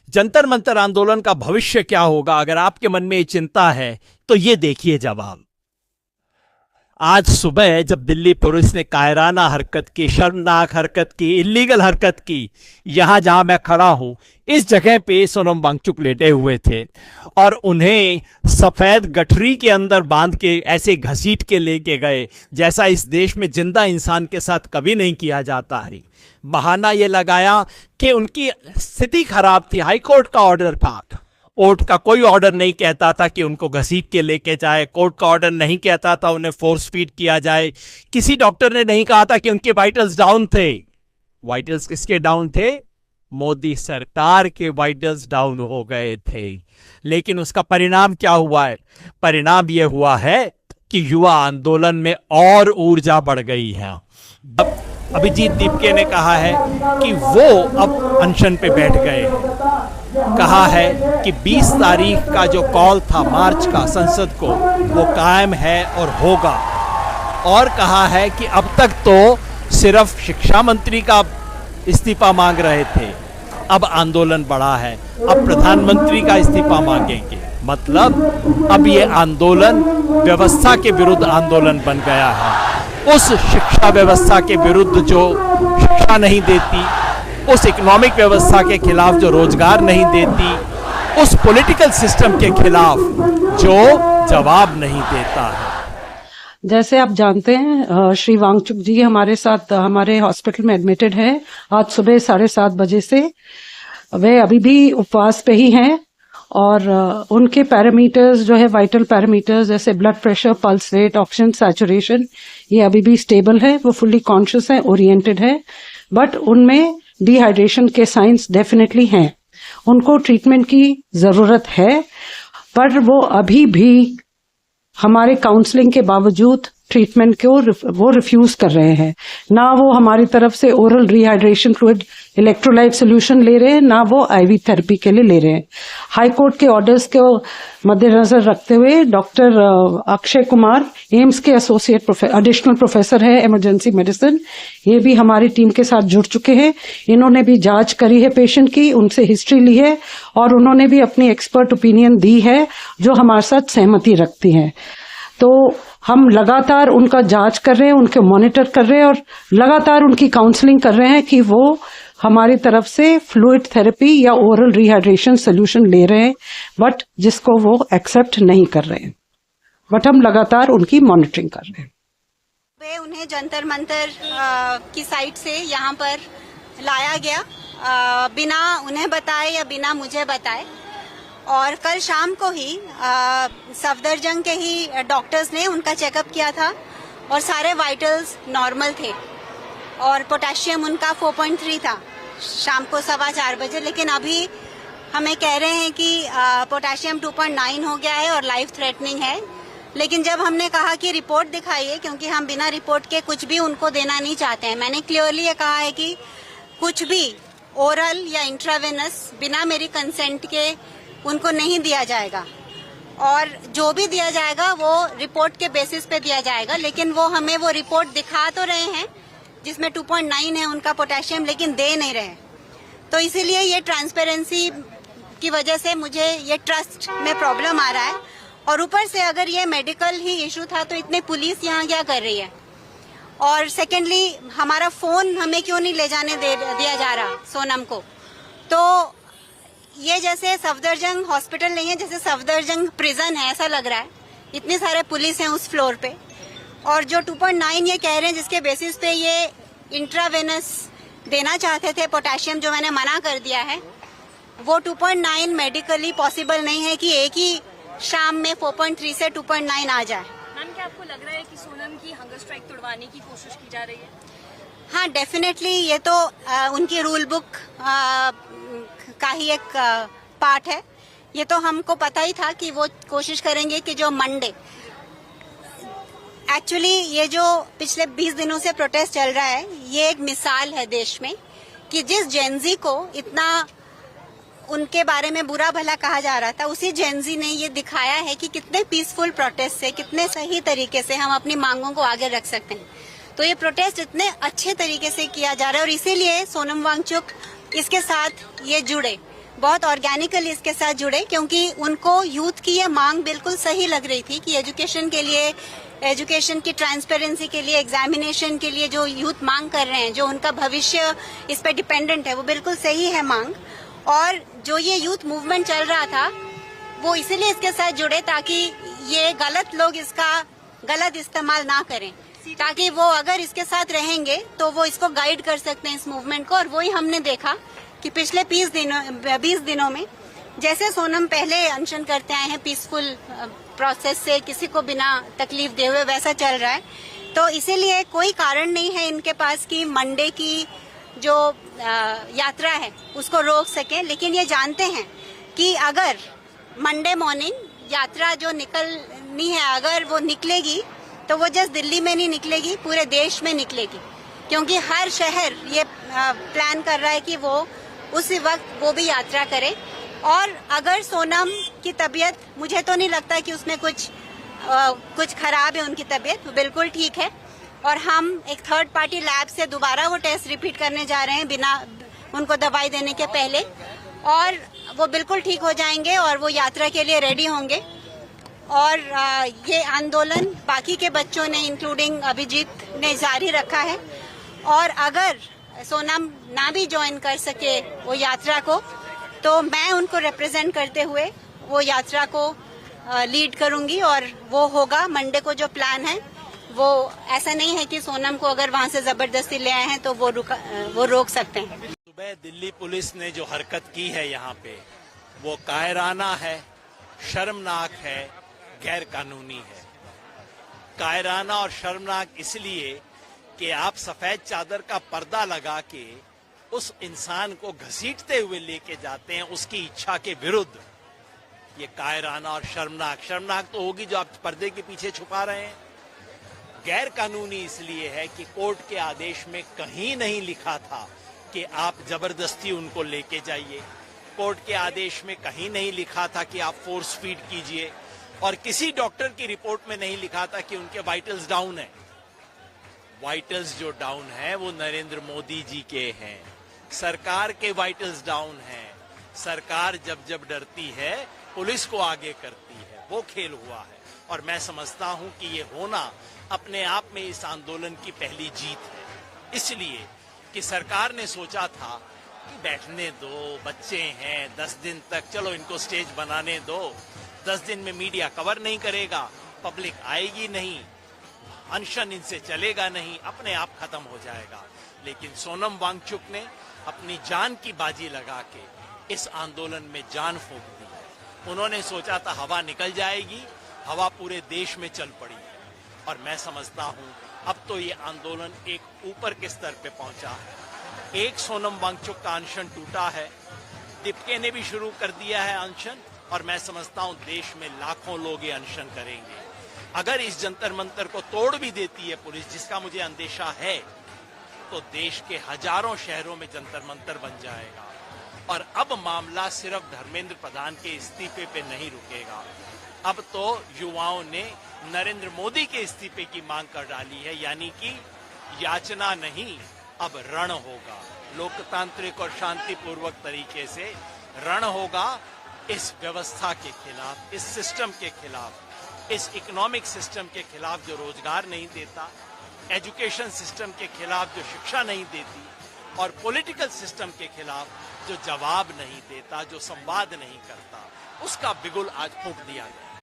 जंतर मंतर आंदोलन का भविष्य क्या होगा, अगर आपके मन में ये चिंता है तो ये देखिए जवाब। आज सुबह जब दिल्ली पुलिस ने कायराना हरकत की, शर्मनाक हरकत की, इल्लीगल हरकत की, यहां जहां मैं खड़ा हूं इस जगह पे सोनम वांगचुक लेटे हुए थे और उन्हें सफेद गठरी के अंदर बांध के ऐसे घसीट के लेके गए जैसा इस देश में जिंदा इंसान के साथ कभी नहीं किया जाता है। बहाना ये लगाया कि उनकी स्थिति खराब थी, हाईकोर्ट का ऑर्डर था। कोर्ट का कोई ऑर्डर नहीं कहता था कि उनको घसीट के लेके जाए, कोर्ट का ऑर्डर नहीं कहता था उन्हें फोर्स फीड किया जाए, किसी डॉक्टर ने नहीं कहा था कि उनके वाइटल्स डाउन थे। वाइटल्स किसके डाउन थे? मोदी सरकार के वाइटल्स डाउन हो गए थे। लेकिन उसका परिणाम क्या हुआ है? परिणाम यह हुआ है कि युवा आंदोलन में और ऊर्जा बढ़ गई है। अब अभिजीत दीपके ने कहा है कि वो अब अनशन पे बैठ गए हैं। कहा है कि 20 तारीख का जो कॉल था मार्च का संसद को, वो कायम है और होगा। और कहा है कि अब तक तो सिर्फ शिक्षा मंत्री का इस्तीफा मांग रहे थे, अब आंदोलन बढ़ा है, अब प्रधानमंत्री का इस्तीफा मांगेंगे। मतलब अब ये आंदोलन व्यवस्था के विरुद्ध आंदोलन बन गया है। उस शिक्षा व्यवस्था के विरुद्ध जो शिक्षा नहीं देती, उस इकोनॉमिक व्यवस्था के खिलाफ जो रोजगार नहीं देती, उस पॉलिटिकल सिस्टम के खिलाफ जो जवाब नहीं देता है। जैसे आप जानते हैं श्री वांगचुक जी हमारे साथ हमारे हॉस्पिटल में एडमिटेड है आज सुबह 7:30 बजे से। वे अभी भी उपवास पे ही हैं और उनके पैरामीटर्स जो है वाइटल पैरामीटर्स जैसे blood pressure, pulse rate, oxygen saturation, ये अभी भी स्टेबल है। वो फुल्ली कॉन्शियस है, ओरिएंटेड है, बट उनमें डिहाइड्रेशन के साइंस डेफिनेटली हैं। उनको ट्रीटमेंट की जरूरत है, पर वो अभी भी हमारे काउंसलिंग के बावजूद ट्रीटमेंट को वो रिफ्यूज कर रहे हैं। ना वो हमारी तरफ से oral rehydration fluid electrolyte solution ले रहे हैं, ना वो आईवी थेरेपी के लिए ले रहे हैं। हाई कोर्ट के ऑर्डर्स को मद्देनजर रखते हुए डॉक्टर अक्षय कुमार एम्स के एडिशनल प्रोफेसर है इमरजेंसी मेडिसिन, ये भी हमारी टीम के साथ जुड़ चुके हैं। इन्होंने भी जांच करी है पेशेंट की, उनसे हिस्ट्री ली है और उन्होंने भी अपनी एक्सपर्ट ओपिनियन दी है जो हमारे साथ सहमति रखती है। तो हम लगातार उनका जांच कर रहे हैं, उनके मॉनिटर कर रहे हैं और लगातार उनकी काउंसलिंग कर रहे हैं कि वो हमारी तरफ से फ्लूइड थेरेपी या ओरल रिहाइड्रेशन सोल्यूशन ले रहे हैं, बट जिसको वो एक्सेप्ट नहीं कर रहे हैं। बट हम लगातार उनकी मॉनिटरिंग कर रहे हैं। वे उन्हें जंतर मंतर की साइट से यहाँ पर लाया गया बिना उन्हें बताए या बिना मुझे बताए। और कल शाम को ही सफदरजंग के ही डॉक्टर्स ने उनका चेकअप किया था और सारे वाइटल्स नॉर्मल थे और पोटेशियम उनका 4.3 था शाम को 4:15 बजे। लेकिन अभी हमें कह रहे हैं कि पोटेशियम 2.9 हो गया है और लाइफ थ्रेटनिंग है। लेकिन जब हमने कहा कि रिपोर्ट दिखाइए, क्योंकि हम बिना रिपोर्ट के कुछ भी उनको देना नहीं चाहते हैं, मैंने क्लियरली ये कहा है कि कुछ भी ओरल या इंट्रावेनस बिना मेरी कंसेंट के उनको नहीं दिया जाएगा और जो भी दिया जाएगा वो रिपोर्ट के बेसिस पे दिया जाएगा। लेकिन वो हमें वो रिपोर्ट दिखा तो रहे हैं जिसमें 2.9 है उनका पोटेशियम, लेकिन दे नहीं रहे। तो इसीलिए ये ट्रांसपेरेंसी की वजह से मुझे ये ट्रस्ट में प्रॉब्लम आ रहा है। और ऊपर से अगर ये मेडिकल ही इशू था तो इतने पुलिस यहाँ क्या कर रही है? और सेकेंडली हमारा फोन हमें क्यों नहीं ले जाने दिया जा रहा सोनम को? तो ये जैसे सफदरजंग हॉस्पिटल नहीं है, जैसे सफदरजंग प्रिजन है ऐसा लग रहा है। इतने सारे पुलिस हैं उस फ्लोर पे और जो 2.9 ये कह रहे हैं जिसके बेसिस पे ये इंट्रावेनस देना चाहते थे पोटेशियम, जो मैंने मना कर दिया है, वो 2.9 मेडिकली पॉसिबल नहीं है कि एक ही शाम में 4.3 से 2.9 आ जाए। मैम, क्या आपको लग रहा है कि सोनम की हंगर स्ट्राइक तुड़वाने की कोशिश की जा रही है? हाँ, डेफिनेटली ये तो उनकी रूल बुक का ही एक पार्ट है। ये तो हमको पता ही था कि वो कोशिश करेंगे कि जो मंडे, एक्चुअली ये जो पिछले 20 दिनों से प्रोटेस्ट चल रहा है, ये एक मिसाल है देश में कि जिस जेनजी को इतना उनके बारे में बुरा भला कहा जा रहा था, उसी जेनजी ने ये दिखाया है कि कितने पीसफुल प्रोटेस्ट से, कितने सही तरीके से हम अपनी मांगों को आगे रख सकते हैं। तो ये प्रोटेस्ट इतने अच्छे तरीके से किया जा रहा है और इसीलिए सोनम वांगचुक इसके साथ ये जुड़े। बहुत ऑर्गेनिकली इसके साथ जुड़े, क्योंकि उनको यूथ की ये मांग बिल्कुल सही लग रही थी कि एजुकेशन के लिए, एजुकेशन की ट्रांसपेरेंसी के लिए, एग्जामिनेशन के लिए जो यूथ मांग कर रहे हैं, जो उनका भविष्य इस पर डिपेंडेंट है, वो बिल्कुल सही है मांग। और जो ये यूथ मूवमेंट चल रहा था वो इसीलिए इसके साथ जुड़े ताकि ये गलत लोग इसका गलत इस्तेमाल ना करें, ताकि वो अगर इसके साथ रहेंगे तो वो इसको गाइड कर सकते हैं इस मूवमेंट को। और वही हमने देखा कि पिछले 20 दिनों में जैसे सोनम पहले अनशन करते आए हैं पीसफुल प्रोसेस से, किसी को बिना तकलीफ दे हुए, वैसा चल रहा है। तो इसीलिए कोई कारण नहीं है इनके पास कि मंडे की जो यात्रा है उसको रोक सके। लेकिन ये जानते हैं कि अगर मंडे मॉर्निंग यात्रा जो निकलनी है, अगर वो निकलेगी तो वो जस्ट दिल्ली में नहीं निकलेगी, पूरे देश में निकलेगी, क्योंकि हर शहर ये प्लान कर रहा है कि वो उसी वक्त वो भी यात्रा करे। और अगर सोनम की तबीयत, मुझे तो नहीं लगता कि उसमें कुछ खराब है, उनकी तबीयत बिल्कुल ठीक है। और हम एक थर्ड पार्टी लैब से दोबारा वो टेस्ट रिपीट करने जा रहे हैं बिना उनको दवाई देने के पहले, और वो बिल्कुल ठीक हो जाएंगे और वो यात्रा के लिए रेडी होंगे। और ये आंदोलन बाकी के बच्चों ने, इंक्लूडिंग अभिजीत ने, जारी रखा है। और अगर सोनम ना भी ज्वाइन कर सके वो यात्रा को, तो मैं उनको रिप्रेजेंट करते हुए वो यात्रा को लीड करूंगी। और वो होगा मंडे को, जो प्लान है वो ऐसा नहीं है कि सोनम को अगर वहां से जबरदस्ती ले आए हैं तो वो रोक सकते हैं। सुबह दिल्ली पुलिस ने जो हरकत की है यहाँ पे, वो कायराना है, शर्मनाक है, गैर कानूनी है। कायराना और शर्मनाक इसलिए कि आप सफेद चादर का पर्दा लगा के उस इंसान को घसीटते हुए लेके जाते हैं उसकी इच्छा के विरुद्ध। ये कायराना और शर्मनाक तो होगी जो आप पर्दे के पीछे छुपा रहे हैं। गैर कानूनी इसलिए है कि कोर्ट के आदेश में कहीं नहीं लिखा था कि आप जबरदस्ती उनको लेके जाइए। कोर्ट के आदेश में कहीं नहीं लिखा था कि आप फोर्स फीड कीजिए, और किसी डॉक्टर की रिपोर्ट में नहीं लिखा था कि उनके वाइटल्स डाउन है। वाइटल्स जो डाउन है वो नरेंद्र मोदी जी के हैं, सरकार के वाइटल्स डाउन हैं। सरकार जब डरती है पुलिस को आगे करती है, वो खेल हुआ है। और मैं समझता हूं कि ये होना अपने आप में इस आंदोलन की पहली जीत है, इसलिए कि सरकार ने सोचा था कि बैठने दो, बच्चे हैं, 10 दिन तक चलो इनको स्टेज बनाने दो, 10 दिन में मीडिया कवर नहीं करेगा, पब्लिक आएगी नहीं, अनशन इनसे चलेगा नहीं, अपने आप खत्म हो जाएगा। लेकिन सोनम वांगचुक ने अपनी जान की बाजी लगा के इस आंदोलन में जान फूंक दी। उन्होंने सोचा था हवा निकल जाएगी, हवा पूरे देश में चल पड़ी। और मैं समझता हूं अब तो ये आंदोलन एक ऊपर के स्तर पे पहुंचा है। एक सोनम वांगचुक का अनशन टूटा है, दीपके ने भी शुरू कर दिया है अनशन, और मैं समझता हूं देश में लाखों लोग ये अनशन करेंगे। अगर इस जंतर मंतर को तोड़ भी देती है पुलिस, जिसका मुझे अंदेशा है, तो देश के हजारों शहरों में जंतर मंतर बन जाएगा। और अब मामला सिर्फ धर्मेंद्र प्रधान के इस्तीफे पे नहीं रुकेगा। अब तो युवाओं ने नरेंद्र मोदी के इस्तीफे की मांग कर डाली है, यानी कि याचना नहीं, अब रण होगा। लोकतांत्रिक और शांतिपूर्वक तरीके से रण होगा इस व्यवस्था के खिलाफ, इस सिस्टम के खिलाफ, इस इकोनॉमिक सिस्टम के खिलाफ जो रोजगार नहीं देता, एजुकेशन सिस्टम के खिलाफ जो शिक्षा नहीं देती, और पॉलिटिकल सिस्टम के खिलाफ जो जवाब नहीं देता, जो संवाद नहीं करता, उसका बिगुल आज फूंक दिया गया।